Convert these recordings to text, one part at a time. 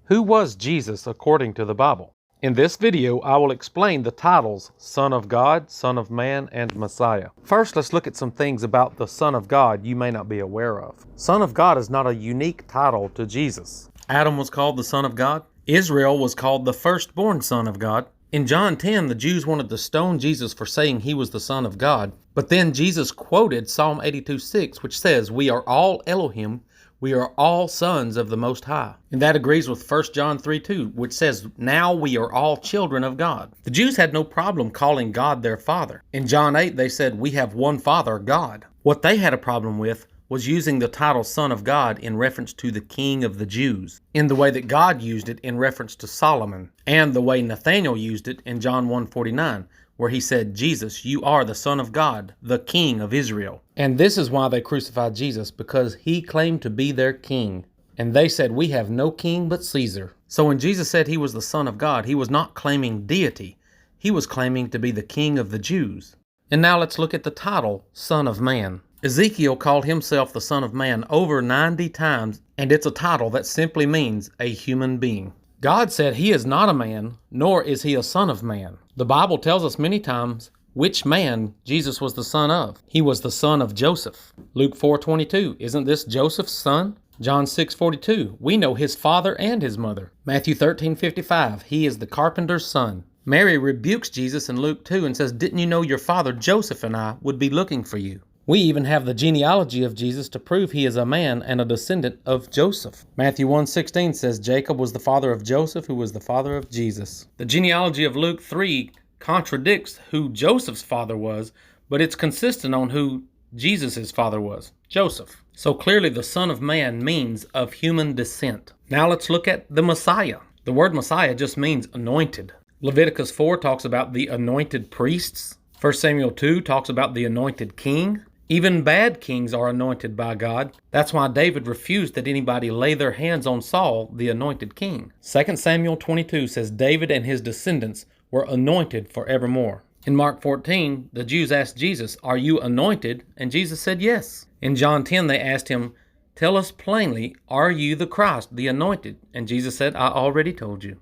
Who was Jesus according to the Bible? In this video, I will explain the titles Son of God, Son of Man, and Messiah. First, let's look at some things about the Son of God you may not be aware of. Son of God is not a unique title to Jesus. Adam was called the Son of God. Israel was called the firstborn Son of God. In John 10, the Jews wanted to stone Jesus for saying he was the Son of God. But then Jesus quoted Psalm 82:6, which says, "We are all Elohim, we are all sons of the Most High." And that agrees with 1 John 3:2, which says, "Now we are all children of God." The Jews had no problem calling God their Father. In John 8, they said, "We have one Father, God." What they had a problem with was using the title Son of God in reference to the King of the Jews, in the way that God used it in reference to Solomon, and the way Nathanael used it in John 1:49, where he said, "Jesus, you are the Son of God, the King of Israel." And this is why they crucified Jesus, because he claimed to be their king. And they said, "We have no king but Caesar." So when Jesus said he was the Son of God, he was not claiming deity. He was claiming to be the King of the Jews. And now let's look at the title, Son of Man. Ezekiel called himself the Son of Man over 90 times, and it's a title that simply means a human being. God said he is not a man, nor is he a son of man. The Bible tells us many times which man Jesus was the son of. He was the son of Joseph. Luke 4:22, isn't this Joseph's son? John 6:42, we know his father and his mother. Matthew 13:55, he is the carpenter's son. Mary rebukes Jesus in Luke 2 and says, "Didn't you know your father Joseph and I would be looking for you?" We even have the genealogy of Jesus to prove he is a man and a descendant of Joseph. Matthew 1:16 says Jacob was the father of Joseph, who was the father of Jesus. The genealogy of Luke 3 contradicts who Joseph's father was, but it's consistent on who Jesus' father was, Joseph. So clearly the Son of Man means of human descent. Now let's look at the Messiah. The word Messiah just means anointed. Leviticus 4 talks about the anointed priests. 1 Samuel 2 talks about the anointed king. Even bad kings are anointed by God. That's why David refused that anybody lay their hands on Saul, the anointed king. 2 Samuel 22 says David and his descendants were anointed forevermore. In Mark 14, the Jews asked Jesus, "Are you anointed?" And Jesus said yes. In John 10, they asked him, "Tell us plainly, are you the Christ, the anointed?" And Jesus said, "I already told you."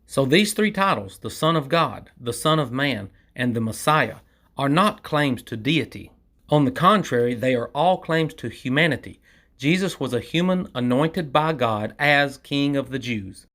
So these three titles, the Son of God, the Son of Man, and the Messiah, are not claims to deity. On the contrary, they are all claims to humanity. Jesus was a human anointed by God as King of the Jews.